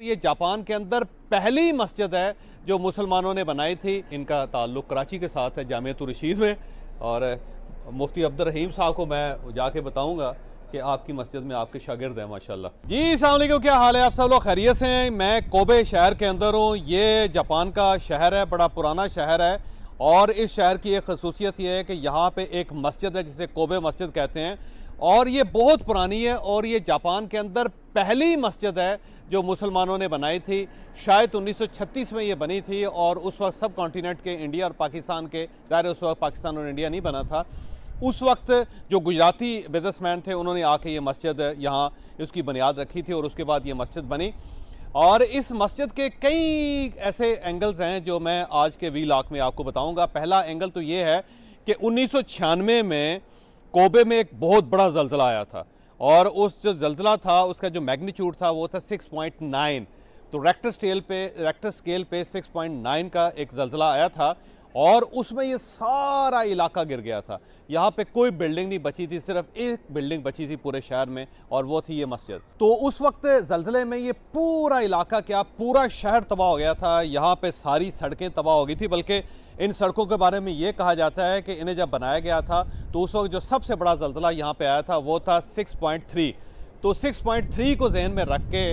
ये जापान के अंदर पहली मस्जिद है जो मुसलमानों ने बनाई थी। इनका ताल्लुक़ कराची के साथ है, जामियतुर रशीद में। और मुफ्ती अब्दुल रहीम साहब को मैं जाके बताऊंगा कि आपकी मस्जिद में आपके शागिर्द हैं माशाल्लाह। जी अस्सलाम वालेकुम, क्या हाल है? आप सब लोग खैरियत से हैं? मैं कोबे शहर के अंदर हूँ। ये जापान का शहर है, बड़ा पुराना शहर है। और इस शहर की एक खसूसियत ये है कि यहाँ पे एक मस्जिद है जिसे कोबे मस्जिद कहते हैं, और ये बहुत पुरानी है। और ये जापान के अंदर पहली मस्जिद है जो मुसलमानों ने बनाई थी। शायद 1936 में ये बनी थी, और उस वक्त सब कॉन्टिनेंट के, इंडिया और पाकिस्तान के, ज़ाहिर उस वक्त पाकिस्तान और इंडिया नहीं बना था। उस वक्त जो गुजराती बिजनेसमैन थे उन्होंने आके ये मस्जिद यहाँ उसकी बुनियाद रखी थी, और उसके बाद ये मस्जिद बनी। और इस मस्जिद के कई ऐसे एंगल्स हैं जो मैं आज के व्लॉग में आपको बताऊंगा। पहला एंगल तो ये है कि 1996 में कोबे में एक बहुत बड़ा ज़ल्ज़ला आया था, और उस जो ज़ल्ज़ला था उसका जो मैग्नीट्यूड था वो था 6.9। तो रेक्टर स्केल पे 6.9 का एक ज़ल्ज़ला आया था, और उसमें ये सारा इलाका गिर गया था। यहाँ पे कोई बिल्डिंग नहीं बची थी, सिर्फ एक बिल्डिंग बची थी पूरे शहर में, और वो थी ये मस्जिद। तो उस वक्त ज़ल्ज़ले में ये पूरा इलाका, क्या पूरा शहर तबाह हो गया था। यहाँ पे सारी सड़कें तबाह हो गई थी, बल्कि इन सड़कों के बारे में ये कहा जाता है कि इन्हें जब बनाया गया था तो उस वक्त जो सबसे बड़ा ज़ल्ज़ला यहाँ पे आया था वो था 6.3। तो 6.3 को जहन में रख के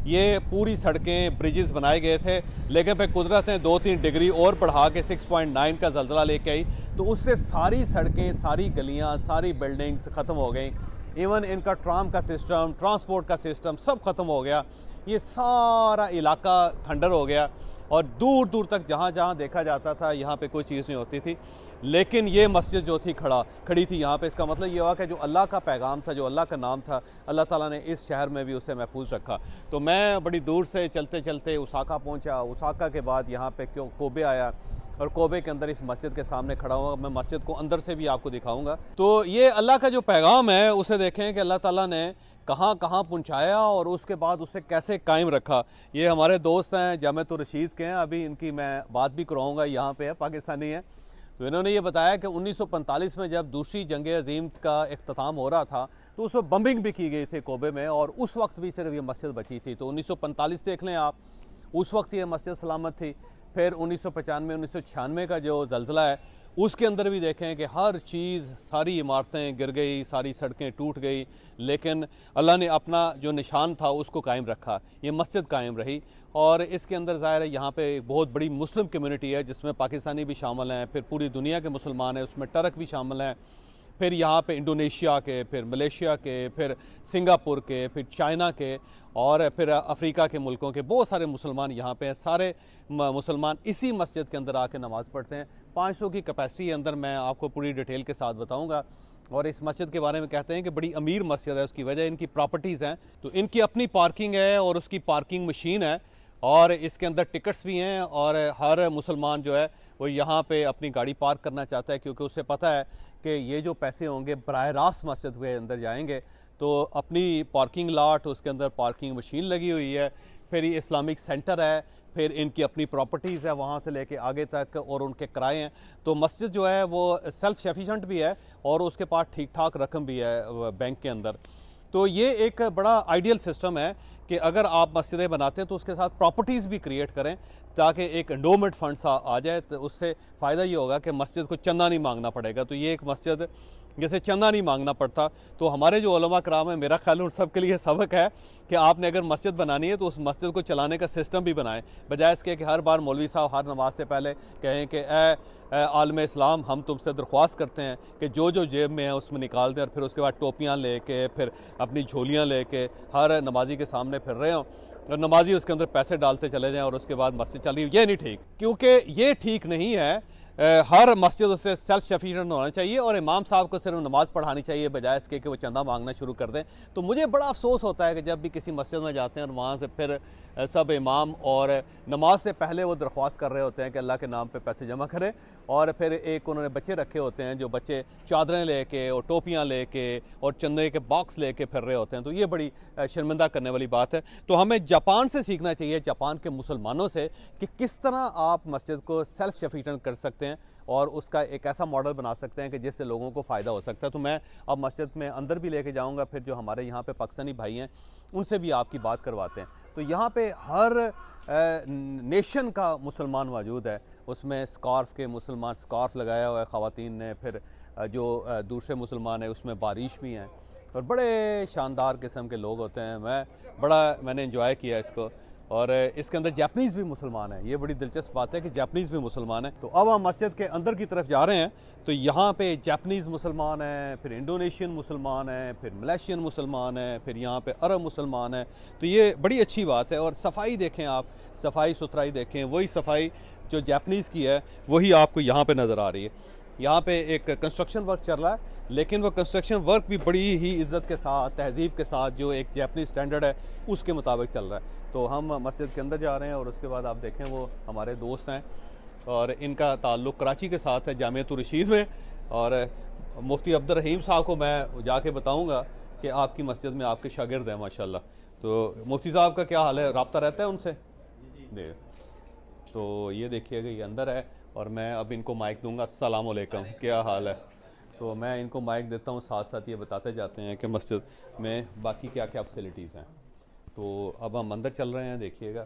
ये पूरी सड़कें, ब्रिजेस बनाए गए थे। लेकिन फिर कुदरत ने 2-3 डिग्री और बढ़ा के 6.9 का ज़ल्ज़ला लेके आई, तो उससे सारी सड़कें, सारी गलियां, सारी बिल्डिंग्स ख़त्म हो गई। इवन इनका ट्राम का सिस्टम, ट्रांसपोर्ट का सिस्टम सब ख़त्म हो गया। ये सारा इलाका खंडर हो गया, और दूर दूर तक जहाँ जहाँ देखा जाता था यहाँ पे कोई चीज़ नहीं होती थी। लेकिन ये मस्जिद जो थी खड़ी थी यहाँ पे। इसका मतलब ये हुआ कि जो अल्लाह का पैगाम था, जो अल्लाह का नाम था, अल्लाह ताला ने इस शहर में भी उसे महफूज रखा। तो मैं बड़ी दूर से चलते चलते ओसाका पहुँचा। ओसाका के बाद यहाँ पे कोबे आया, और कोबे के अंदर इस मस्जिद के सामने खड़ा हुआ। मैं मस्जिद को अंदर से भी आपको दिखाऊंगा। तो ये अल्लाह का जो पैगाम है उसे देखें कि अल्लाह ताला ने कहाँ कहाँ पहुँचाया, और उसके बाद उसे कैसे कायम रखा। ये हमारे दोस्त हैं, जामियतुर रशीद के हैं। अभी इनकी मैं बात भी करवाऊँगा, यहाँ पे है, पाकिस्तानी है। तो इन्होंने ये बताया कि 1945 में जब दूसरी जंग अजीम का इख्तिताम हो रहा था तो उस वक्त बम्बिंग भी की गई थी कोबे में, और उस वक्त भी सिर्फ ये मस्जिद बची थी। तो 1945 देख लें आप, उस वक्त ये मस्जिद सलामत थी। फिर 1995, 1996 का जो ज़ल्ज़ला है उसके अंदर भी देखें कि हर चीज़, सारी इमारतें गिर गई, सारी सड़कें टूट गई, लेकिन अल्लाह ने अपना जो निशान था उसको कायम रखा। ये मस्जिद कायम रही। और इसके अंदर ज़ाहिर है यहाँ पे एक बहुत बड़ी मुस्लिम कम्युनिटी है, जिसमें पाकिस्तानी भी शामिल हैं, फिर पूरी दुनिया के मुसलमान हैं, उसमें टर्क भी शामिल हैं, फिर यहाँ पे इंडोनेशिया के, फिर मलेशिया के, फिर सिंगापुर के, फिर चाइना के, और फिर अफ्रीका के मुल्कों के बहुत सारे मुसलमान यहाँ पे हैं। सारे मुसलमान इसी मस्जिद के अंदर आके नमाज़ पढ़ते हैं। 500 की कैपेसिटी अंदर मैं आपको पूरी डिटेल के साथ बताऊँगा। और इस मस्जिद के बारे में कहते हैं कि बड़ी अमीर मस्जिद है। उसकी वजह इनकी प्रॉपर्टीज़ हैं। तो इनकी अपनी पार्किंग है, और उसकी पार्किंग मशीन है, और इसके अंदर टिकट्स भी हैं। और हर मुसलमान जो है वो यहाँ पे अपनी गाड़ी पार्क करना चाहता है, क्योंकि उसे पता है कि ये जो पैसे होंगे बराह रास्त मस्जिद के अंदर जाएंगे। तो अपनी पार्किंग लॉट, उसके अंदर पार्किंग मशीन लगी हुई है। फिर ये इस्लामिक सेंटर है, फिर इनकी अपनी प्रॉपर्टीज़ है वहाँ से लेके आगे तक, और उनके किराए हैं। तो मस्जिद जो है वो सेल्फ सफिशेंट भी है, और उसके पास ठीक ठाक रकम भी है बैंक के अंदर। तो ये एक बड़ा आइडियल सिस्टम है कि अगर आप मस्जिदें बनाते हैं तो उसके साथ प्रॉपर्टीज़ भी क्रिएट करें, ताकि एक एंडोमेंट फंड्स आ जाए। तो उससे फ़ायदा ये होगा कि मस्जिद को चंदा नहीं मांगना पड़ेगा। तो ये एक मस्जिद जैसे चंदा नहीं मांगना पड़ता। तो हमारे जो उलमा कराम है, मेरा ख्याल उन सब के लिए सबक है कि आपने अगर मस्जिद बनानी है तो उस मस्जिद को चलाने का सिस्टम भी बनाएं, बजाय इसके कि हर बार मौलवी साहब हर नमाज से पहले कहें कि आलम इस्लाम, हम तुमसे दरख्वास्त करते हैं कि जो जो जेब में है उसमें निकाल दें, और फिर उसके बाद टोपियाँ लेके, फिर अपनी झोलियाँ लेके हर नमाजी के सामने फिर रहे हों, और नमाजी उसके अंदर पैसे डालते चले जाएं, और उसके बाद मस्जिद चल रही हो। ये नहीं ठीक, क्योंकि ये ठीक नहीं है। हर मस्जिद उससे सेल्फ सफिशिएंट होना चाहिए, और इमाम साहब को सिर्फ नमाज़ पढ़ानी चाहिए, बजाय इसके कि वो चंदा मांगना शुरू कर दें। तो मुझे बड़ा अफसोस होता है कि जब भी किसी मस्जिद में जाते हैं और वहाँ से फिर सब इमाम और नमाज से पहले वो दरख्वास्त कर रहे होते हैं कि अल्लाह के नाम पे पैसे जमा करें, और फिर एक उन्होंने बच्चे रखे होते हैं जो बच्चे चादरें लेके और टोपियाँ लेके और चंदे के बॉक्स लेके फिर रहे होते हैं। तो ये बड़ी शर्मिंदा करने वाली बात है। तो हमें जापान से सीखना चाहिए, जापान के मुसलमानों से, कि किस तरह आप मस्जिद को सेल्फ सफिशिएंट कर सकते हैं, और उसका एक ऐसा मॉडल बना सकते हैं कि जिससे लोगों को फ़ायदा हो सकता है। तो मैं अब मस्जिद में अंदर भी लेके जाऊंगा, फिर जो हमारे यहाँ पे पाकिस्तानी भाई हैं उनसे भी आपकी बात करवाते हैं। तो यहाँ पे हर नेशन का मुसलमान मौजूद है, उसमें स्कार्फ के मुसलमान स्कार्फ लगाया हुआ है ख़वातीन ने, फिर जो दूसरे मुसलमान है उसमें बारिश भी हैं और बड़े शानदार किस्म के लोग होते हैं। मैंने एंजॉय किया इसको। और इसके अंदर जापानीज़ भी मुसलमान हैं, ये बड़ी दिलचस्प बात है कि जापानीज़ भी मुसलमान हैं। तो अब हम मस्जिद के अंदर की तरफ जा रहे हैं, तो यहाँ पे जापानीज़ मुसलमान हैं, फिर इंडोनेशियन मुसलमान हैं, फिर मलेशियन मुसलमान हैं, फिर यहाँ पे अरब मुसलमान हैं। तो ये बड़ी अच्छी बात है। और सफाई देखें आप, सफाई सुथराई देखें, वही सफाई जो जापानीज़ की है वही आपको यहाँ पर नज़र आ रही है। यहाँ पे एक कंस्ट्रक्शन वर्क चल रहा है, लेकिन वो कंस्ट्रक्शन वर्क भी बड़ी ही इज़्ज़त के साथ, तहज़ीब के साथ, जो एक जापानीज़ स्टैंडर्ड है उसके मुताबिक चल रहा है। तो हम मस्जिद के अंदर जा रहे हैं और उसके बाद आप देखें वो हमारे दोस्त हैं और इनका ताल्लुक़ कराची के साथ है, जामियतुर रशीद में। और मुफ्ती अब्दुल रहीम साहब को मैं जाके बताऊँगा कि आपकी मस्जिद में आपके शागिर्द हैं माशाल्लाह। तो मुफ्ती साहब का क्या हाल है, रब्ता रहता है उनसे? जी। तो ये देखिएगा ये अंदर है और मैं अब इनको माइक दूंगा। अस्सलाम वालेकुम, क्या हाल है? तो मैं इनको माइक देता हूँ, साथ साथ ये बताते जाते हैं कि मस्जिद में बाकी क्या क्या फैसिलिटीज़ हैं। तो अब हम अंदर चल रहे हैं, देखिएगा,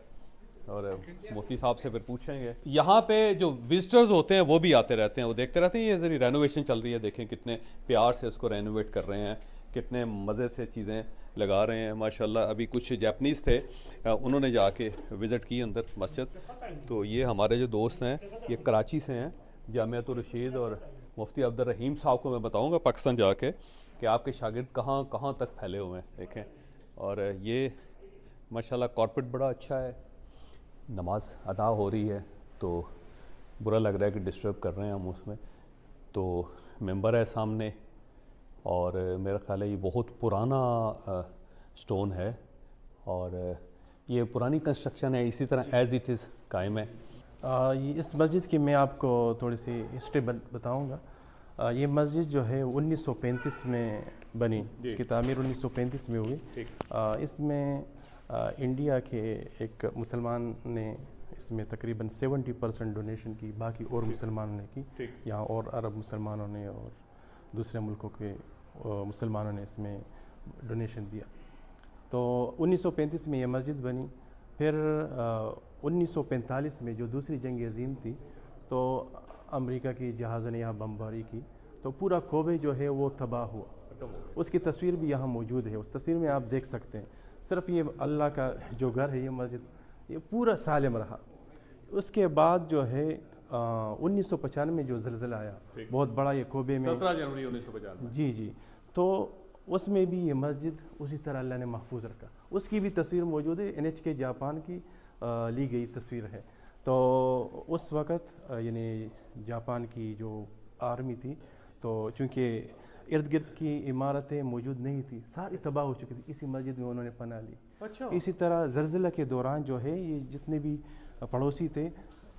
और मुफ्ती साहब से फिर पूछेंगे। यहाँ पे जो विजिटर्स होते हैं वो भी आते रहते हैं, वो देखते रहते हैं। ये जरी रेनोवेशन चल रही है, देखें कितने प्यार से इसको रेनोवेट कर रहे हैं, कितने मज़े से चीज़ें लगा रहे हैं माशाल्लाह। अभी कुछ जापानीज़ थे, उन्होंने जाके विज़िट की अंदर मस्जिद। तो ये हमारे जो दोस्त हैं ये कराची से हैं, जामियतुर रशीद, और मुफ्ती अब्दुल रहीम साहब को मैं बताऊंगा पाकिस्तान जाके कि आपके शागिर्द कहाँ कहाँ तक फैले हुए हैं, देखें। और ये माशाल्लाह कॉर्पोरेट बड़ा अच्छा है, नमाज अदा हो रही है, तो बुरा लग रहा है कि डिस्टर्ब कर रहे हैं हम उसमें। तो मेंबर है सामने, और मेरा ख्याल है ये बहुत पुराना स्टोन है और ये पुरानी कंस्ट्रक्शन है, इसी तरह एज़ इट इज़ कायम है। ये इस मस्जिद की मैं आपको थोड़ी सी हिस्ट्री बताऊंगा। ये मस्जिद जो है 1935 में बनी, इसकी तामीर 1935 में हुई। इसमें इंडिया के एक मुसलमान ने इसमें तकरीबन 70% डोनेशन की, बाकी और मुसलमानों ने की। यहाँ और अरब मुसलमानों ने और दूसरे मुल्कों के मुसलमानों ने इसमें डोनेशन दिया। तो 1935 में ये मस्जिद बनी। फिर 1945 में जो दूसरी जंग अज़ीम थी, तो अमेरिका की जहाज़ों ने यहाँ बमबारी की, तो पूरा कोबे जो है वो तबाह हुआ। उसकी तस्वीर भी यहाँ मौजूद है, उस तस्वीर में आप देख सकते हैं। सिर्फ ये अल्लाह का जो घर है, ये मस्जिद, ये पूरा सालिम रहा। उसके बाद जो है 1995 में जो ज़लज़ला आया बहुत बड़ा, ये कोबे में 17 जनवरी 1995। जी। तो उसमें भी ये मस्जिद उसी तरह अल्लाह ने महफूज रखा। उसकी भी तस्वीर मौजूद है, NHK जापान की ली गई तस्वीर है। तो उस वक़्त यानी जापान की जो आर्मी थी, तो चूँकि इर्द गिर्द की इमारतें मौजूद नहीं थी, सारी तबाह हो चुकी थी, इसी मस्जिद में उन्होंने पनाह ली। अच्छा। इसी तरह ज़लज़ला के दौरान जो है ये जितने भी पड़ोसी थे,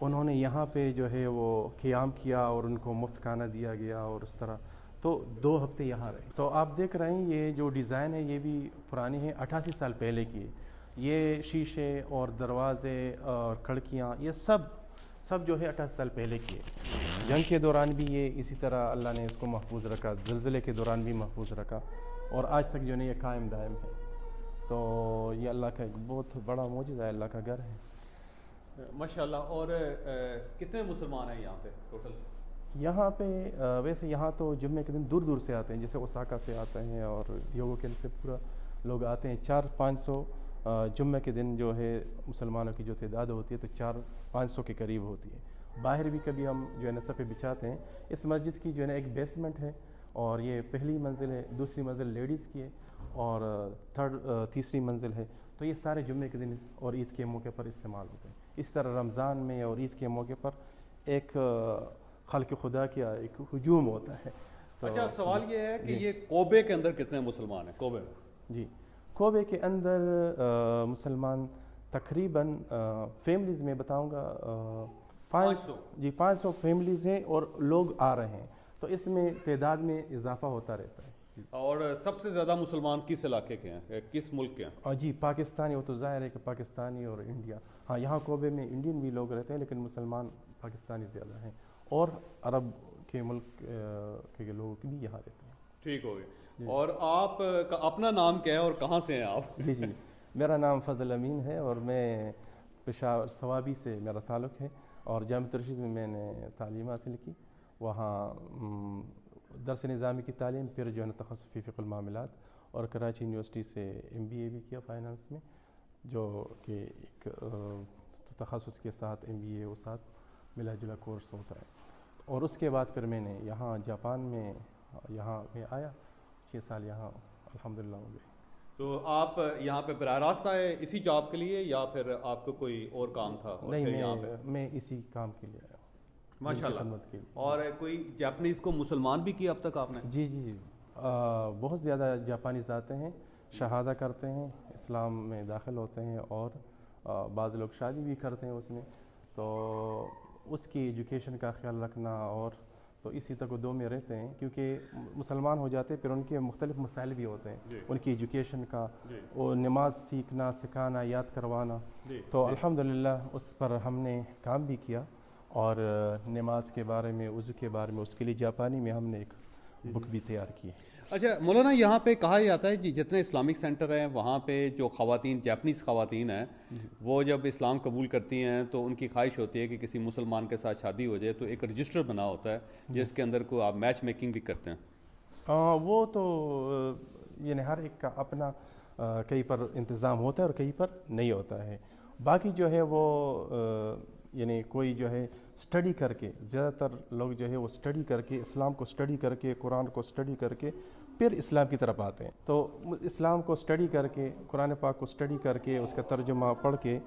उन्होंने यहाँ पे जो है वो क़ियाम किया और उनको मुफ्त खाना दिया गया, और उस तरह तो 2 हफ्ते यहाँ रहे। तो आप देख रहे हैं ये जो डिज़ाइन है ये भी पुरानी है, 88 साल पहले की है। ये शीशे और दरवाज़े और खिड़कियाँ ये सब जो है 88 साल पहले की है। जंग के दौरान भी ये इसी तरह अल्लाह ने इसको महफूज रखा, ज़लज़ले के दौरान भी महफूज रखा, और आज तक जो है ये कायम दायम है। तो ये अल्लाह का एक बहुत बड़ा मौजूदा है, अल्लाह का घर है माशाल्लाह। और कितने मुसलमान हैं यहाँ पे टोटल? यहाँ पे वैसे यहाँ तो जुम्मे के दिन दूर दूर से आते हैं, जैसे ओसाका से आते हैं और योगोकेन से पूरा लोग आते हैं। 400-500 जुम्मे के दिन जो है मुसलमानों की जो तादाद होती है तो 400-500 के करीब होती है। बाहर भी कभी हम जो है ना सफ़े बिछाते हैं। इस मस्जिद की जो है ना एक बेसमेंट है, और ये पहली मंजिल है, दूसरी मंजिल लेडीज़ की है, और तीसरी मंजिल है। तो ये सारे जुम्मे के दिन और ईद के मौके पर इस्तेमाल होते हैं। इस तरह रमज़ान में और ईद के मौके पर एक खल्क़ खुदा का एक हुजूम होता है। तो अच्छा, सवाल ये है कि ये कोबे के अंदर कितने मुसलमान हैं? कोबे में जी, कोबे के अंदर मुसलमान तकरीबन फैमिलीज़ में बताऊंगा 500 जी 500 फैमिलीज़ हैं और लोग आ रहे हैं, तो इसमें तादाद में इजाफा होता रहता है। और सबसे ज़्यादा मुसलमान किस इलाके के हैं, किस मुल्क के हैं? जी पाकिस्तानी, वो तो ज़ाहिर है कि पाकिस्तानी और इंडिया। हाँ, यहाँ कोबे में इंडियन भी लोग रहते हैं, लेकिन मुसलमान पाकिस्तानी ज़्यादा हैं। और अरब के मुल्क के लोग भी यहाँ रहते हैं। ठीक हो गए। और आप अपना नाम क्या है और कहाँ से हैं आप? जी जी, मेरा नाम फजल अमीन है और मैं पेशावर सवाबी से मेरा ताल्लुक़ है और जामिया रशीद में मैंने तालीम हासिल की। वहाँ दरस निज़ामी की तालीम, फिर जो है ना तख़स्सुस फ़ी फ़िक़्हुल मामलात, और कराची यूनिवर्सिटी से MBA भी किया फ़ाइनेंस में, जो कि एक तख़स्सुस के साथ MBA और साथ मिला जुला कोर्स होता है। और उसके बाद फिर मैंने यहाँ जापान में मैं आया, 6 साल यहाँ अल्हम्दुलिल्लाह हो गए। तो आप यहाँ पे बराह रास्त आए इसी जॉब के लिए या फिर आपको कोई और काम था? और नहीं, फिर यहाँ पे मैं इसी काम के लिए आया, माशाल्लाह। खिदमत के लिए। और कोई जापानीज़ को मुसलमान भी किया अब तक आपने? जी जी जी, बहुत ज़्यादा जापानीज़ आते हैं, शहादा करते हैं, इस्लाम में दाखिल होते हैं और बाज़ लोग शादी भी करते हैं उसमें। तो उसकी एजुकेशन का ख्याल रखना, और तो इसी तकदो में रहते हैं, क्योंकि मुसलमान हो जाते हैं फिर उनके मुख्तलिफ मसाइल भी होते हैं, उनकी एजुकेशन का, वो नमाज सीखना, सिखाना, याद करवाना। तो अल्हम्दुलिल्लाह उस पर हमने काम भी किया, और नमाज के बारे में, वज़ू के बारे में, उसके लिए जापानी में हमने एक बुक भी तैयार की है। अच्छा मौलाना, यहाँ पे कहा जाता है कि जितने इस्लामिक सेंटर हैं वहाँ पे जो ख़वातीन, जापानीज़ ख़वातीन हैं, वो जब इस्लाम कबूल करती हैं तो उनकी ख्वाहिश होती है कि किसी मुसलमान के साथ शादी हो जाए, तो एक रजिस्टर बना होता है जिसके अंदर को आप मैच मेकिंग भी करते हैं। वो तो यानी हर एक का अपना कहीं पर इंतज़ाम होता है और कहीं पर नहीं होता है। बाकी जो है वो यानी कोई जो है स्टडी करके, ज़्यादातर लोग जो है वो स्टडी करके, इस्लाम को स्टडी करके, कुरान को स्टडी करके फिर इस्लाम की तरफ आते हैं। तो इस्लाम को स्टडी करके, कुरान पाक को स्टडी करके, उसका तर्जुमा पढ़ के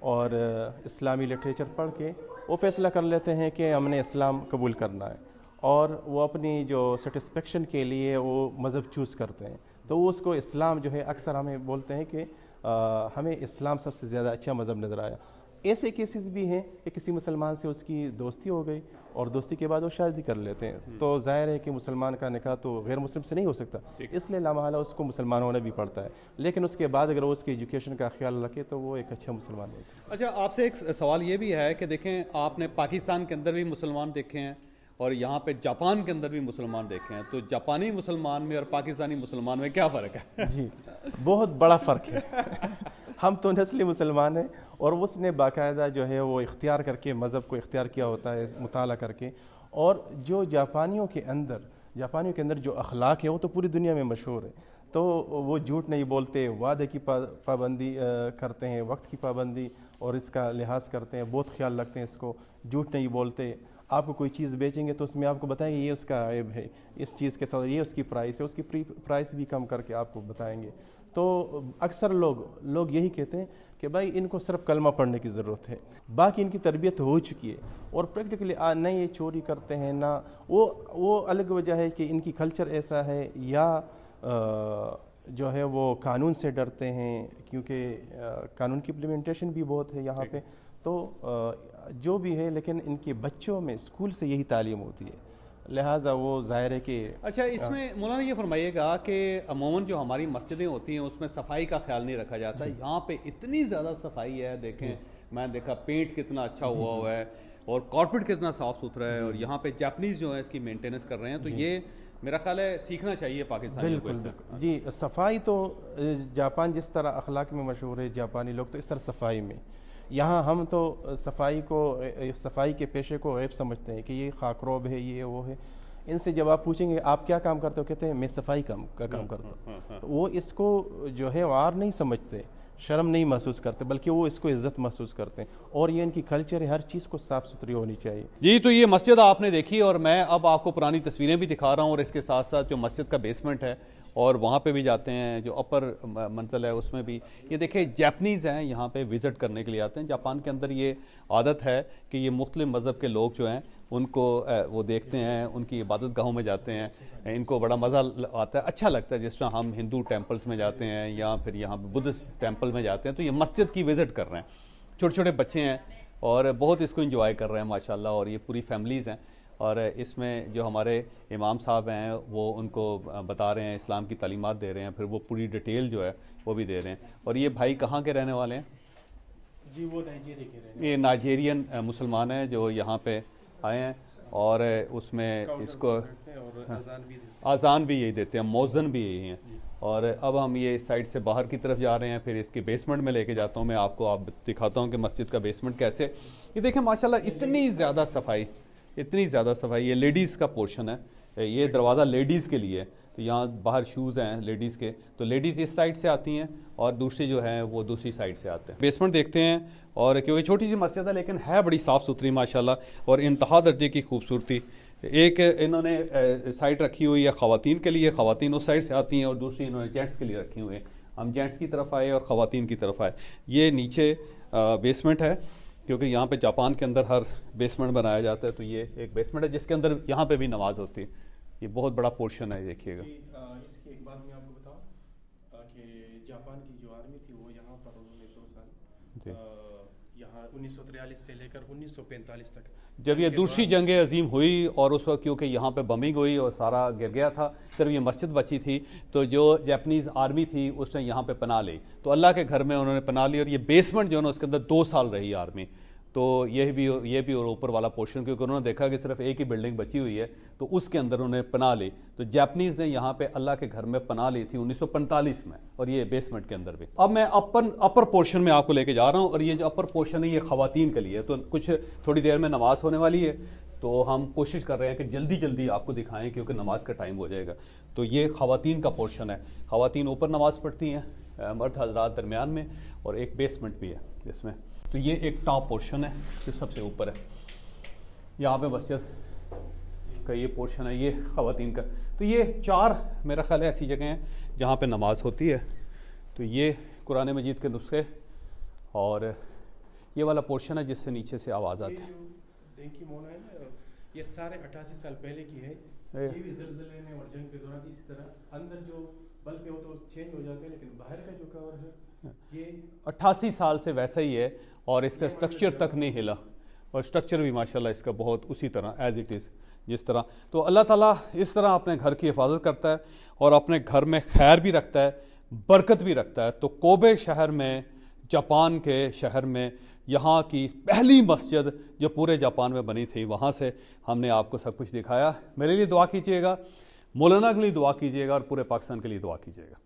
और इस्लामी लिटरेचर पढ़ के वो फ़ैसला कर लेते हैं कि हमने इस्लाम कबूल करना है, और वो अपनी जो सेटिस्फेक्शन के लिए वो मज़हब चूज़ करते हैं। तो वो उसको इस्लाम जो है, अक्सर हमें बोलते हैं कि हमें इस्लाम सबसे ज़्यादा अच्छा मज़हब नज़र आया। ऐसे केसेस भी हैं कि किसी मुसलमान से उसकी दोस्ती हो गई और दोस्ती के बाद वो शादी कर लेते हैं, तो जाहिर है कि मुसलमान का निकाह तो गैर मुस्लिम से नहीं हो सकता, इसलिए लामहला उसको मुसलमान होना भी पड़ता है। लेकिन उसके बाद अगर वो उसकी एजुकेशन का ख्याल रखे तो वो एक अच्छा मुसलमान हो सकता है। अच्छा, आपसे एक सवाल ये भी है कि देखें, आपने पाकिस्तान के अंदर भी मुसलमान देखे हैं और यहाँ पे जापान के अंदर भी मुसलमान देखे हैं, तो जापानी मुसलमान में और पाकिस्तानी मुसलमान में क्या फ़र्क है? जी, बहुत बड़ा फ़र्क है। हम तो नस्ली मुसलमान हैं और उसने बाकायदा जो है वो इख्तियार करके मज़हब को इख्तियार किया होता है, मुताला करके। और जो जापानियों के अंदर जो अखलाक है वो तो पूरी दुनिया में मशहूर है। तो वो झूठ नहीं बोलते, वादे की पाबंदी करते हैं, वक्त की पाबंदी और इसका लिहाज करते हैं, बहुत ख्याल रखते हैं इसको, झूठ नहीं बोलते। आपको कोई चीज़ बेचेंगे तो उसमें आपको बताएंगे ये उसका ऐब है, इस चीज़ के साथ ये उसकी प्राइस है, उसकी प्राइस भी कम करके आपको बताएंगे। तो अक्सर लोग यही कहते हैं कि भाई इनको सिर्फ कलमा पढ़ने की ज़रूरत है, बाकी इनकी तरबियत हो चुकी है। और प्रैक्टिकली ना ये चोरी करते हैं, ना वो अलग वजह है कि इनकी कल्चर ऐसा है, या जो है वो कानून से डरते हैं, क्योंकि कानून की इम्प्लीमेंटेशन भी बहुत है यहाँ पे। तो जो भी है, लेकिन इनके बच्चों में स्कूल से यही तालीम होती है, लिहाजा वो ज़ाहिर है कि। अच्छा, इसमें मौलाना ये फरमाइएगा कि अमूमन जो हमारी मस्जिदें होती हैं उसमें सफाई का ख्याल नहीं रखा जाता। यहाँ पे इतनी ज़्यादा सफाई है, देखें मैंने देखा पेंट कितना अच्छा हुआ है और कॉर्पोरेट कितना साफ़ सुथरा है, और यहाँ पे जापानीज़ जो है इसकी मेंटेनेंस कर रहे हैं। तो ये मेरा ख्याल है सीखना चाहिए पाकिस्तानियों को इससे। जी, सफाई तो जापान जिस तरह अखलाक में मशहूर है, जापानी लोग तो इस तरह सफाई में। यहाँ हम तो सफाई के पेशे को ऐब समझते हैं कि ये खाकरोब है, ये वो है। इनसे जब आप पूछेंगे आप क्या काम करते हो, कहते हैं मैं सफाई का काम करता हूँ। तो वो इसको जो है वार नहीं समझते, शर्म नहीं महसूस करते, बल्कि वो इसको इज्जत महसूस करते हैं। और ये इनकी कल्चर है, हर चीज़ को साफ़ सुथरी होनी चाहिए। जी, तो ये मस्जिद आपने देखी और मैं अब आपको पुरानी तस्वीरें भी दिखा रहा हूँ, और इसके साथ साथ जो मस्जिद का बेसमेंट है और वहाँ पे भी जाते हैं, जो अपर मंजिल है उसमें भी ये देखिए जापानीज़ हैं, यहाँ पे विज़िट करने के लिए आते हैं। जापान के अंदर ये आदत है कि ये मुख्तलिफ मज़हब के लोग जो हैं उनको वो देखते हैं, उनकी इबादत गाहों में जाते हैं, इनको बड़ा मज़ा आता है, अच्छा लगता है। जिस तरह हम हिंदू टेम्पल्स में जाते हैं या फिर यहाँ बुद्धिस्ट टेम्पल में जाते हैं, तो ये मस्जिद की विज़िट कर रहे हैं। छोटे छोटे बच्चे हैं और बहुत इसको इंजॉय कर रहे हैं माशाल्लाह, और ये पूरी फैमिलीज़ हैं। और इसमें जो हमारे इमाम साहब हैं वो उनको बता रहे हैं, इस्लाम की तालीमात दे रहे हैं, फिर वो पूरी डिटेल जो है वो भी दे रहे हैं। और ये भाई कहाँ के रहने वाले हैं? जी, वो नाइजीरिया के रहने। ये नाइजीरियन मुसलमान हैं जो यहाँ पे आए हैं, और उसमें इसको और आज़ान भी यही देते हैं, मौज़न भी यही हैं। और अब हम ये इस साइड से बाहर की तरफ जा रहे हैं, फिर इसकी बेसमेंट में लेके जाता हूँ मैं आपको, आप दिखाता हूँ कि मस्जिद का बेसमेंट कैसे। ये देखें माशाल्लाह इतनी ज़्यादा सफाई, इतनी ज़्यादा सफाई। ये लेडीज़ का पोर्शन है, ये दरवाज़ा लेडीज़ के लिए है। तो यहाँ बाहर शूज़ हैं लेडीज़ के, तो लेडीज़ इस साइड से आती हैं और दूसरे जो हैं वो दूसरी साइड से आते हैं। बेसमेंट देखते हैं, और क्योंकि छोटी सी मस्जिद है लेकिन है बड़ी साफ़ सुथरी माशाल्लाह और इंतहा दर्जे की खूबसूरती। एक इन्होंने साइड रखी हुई है ख़वातीन के लिए, ख़वातीन उस साइड से आती हैं, और दूसरी इन्होंने जेंट्स के लिए रखी हुई है। हम जेंट्स की तरफ आए और ख़वातीन की तरफ आए। ये नीचे बेसमेंट है, क्योंकि यहाँ पे जापान के अंदर हर बेसमेंट बनाया जाता है, तो ये एक बेसमेंट है जिसके अंदर यहाँ पे भी नमाज होती है। ये बहुत बड़ा पोर्शन है, देखिएगा। इसकी एक बात मैं आपको बताऊं कि जापान की जो आर्मी थी वो यहाँ पर उन्होंने 2 साल यहाँ 1943 से लेकर 1945 तक, जब ये दूसरी जंग अजीम हुई और उस वक्त क्योंकि यहाँ पे बमिंग हुई और सारा गिर गया था, सिर्फ ये मस्जिद बची थी, तो जो जापानीज़ आर्मी थी उसने यहाँ पे पनाह ली, तो अल्लाह के घर में उन्होंने पनाह ली। और ये बेसमेंट जो है ना उसके अंदर 2 साल रही आर्मी। तो ये भी और ऊपर वाला पोर्शन, क्योंकि उन्होंने देखा कि सिर्फ एक ही बिल्डिंग बची हुई है, तो उसके अंदर उन्होंने पनाह ली। तो जापानीज़ ने यहाँ पे अल्लाह के घर में पनाह ली थी 1945 में, और ये बेसमेंट के अंदर भी। अब मैं अपर पोर्शन में आपको लेके जा रहा हूँ, और ये जो अपर पोर्शन है ये ख़वातीन के लिए। तो कुछ थोड़ी देर में नमाज होने वाली है, तो हम कोशिश कर रहे हैं कि जल्दी जल्दी आपको दिखाएं क्योंकि नमाज का टाइम हो जाएगा। तो ये ख़वातीन का पोर्शन है, ख़वातीन ऊपर नमाज़ पढ़ती हैं, मर्द हज़रात दरमियान में, और एक बेसमेंट भी है इसमें। तो ये एक टॉप पोर्शन है जो सबसे ऊपर है, यहाँ पे मस्जिद का ये पोर्शन है, ये ख़वातीन का। तो ये 4 मेरा ख्याल है ऐसी जगह हैं जहाँ पे नमाज होती है। तो ये कुरान मजीद के नुस्खे, और ये वाला पोर्शन है जिससे नीचे से आवाज़ आती है। देखिए मोना है ना, ये सारे 88 साल पहले की है। ये भी ज़लज़ले में और जंग के दौरान इसी तरह अंदर जो बल्ब है वो तो चेंज हो जाते हैं, लेकिन बाहर का जो कवर है ये 88 साल से वैसा ही है, और इसका स्ट्रक्चर तक नहीं हिला, और स्ट्रक्चर भी माशाल्लाह इसका बहुत उसी तरह एज इट इज़ जिस तरह। तो अल्लाह ताला इस तरह अपने घर की हिफाजत करता है और अपने घर में खैर भी रखता है, बरकत भी रखता है। तो कोबे शहर में, जापान के शहर में, यहाँ की पहली मस्जिद जो पूरे जापान में बनी थी, वहाँ से हमने आपको सब कुछ दिखाया। मेरे लिए दुआ कीजिएगा, मौलाना के लिए दुआ कीजिएगा, और पूरे पाकिस्तान के लिए दुआ कीजिएगा।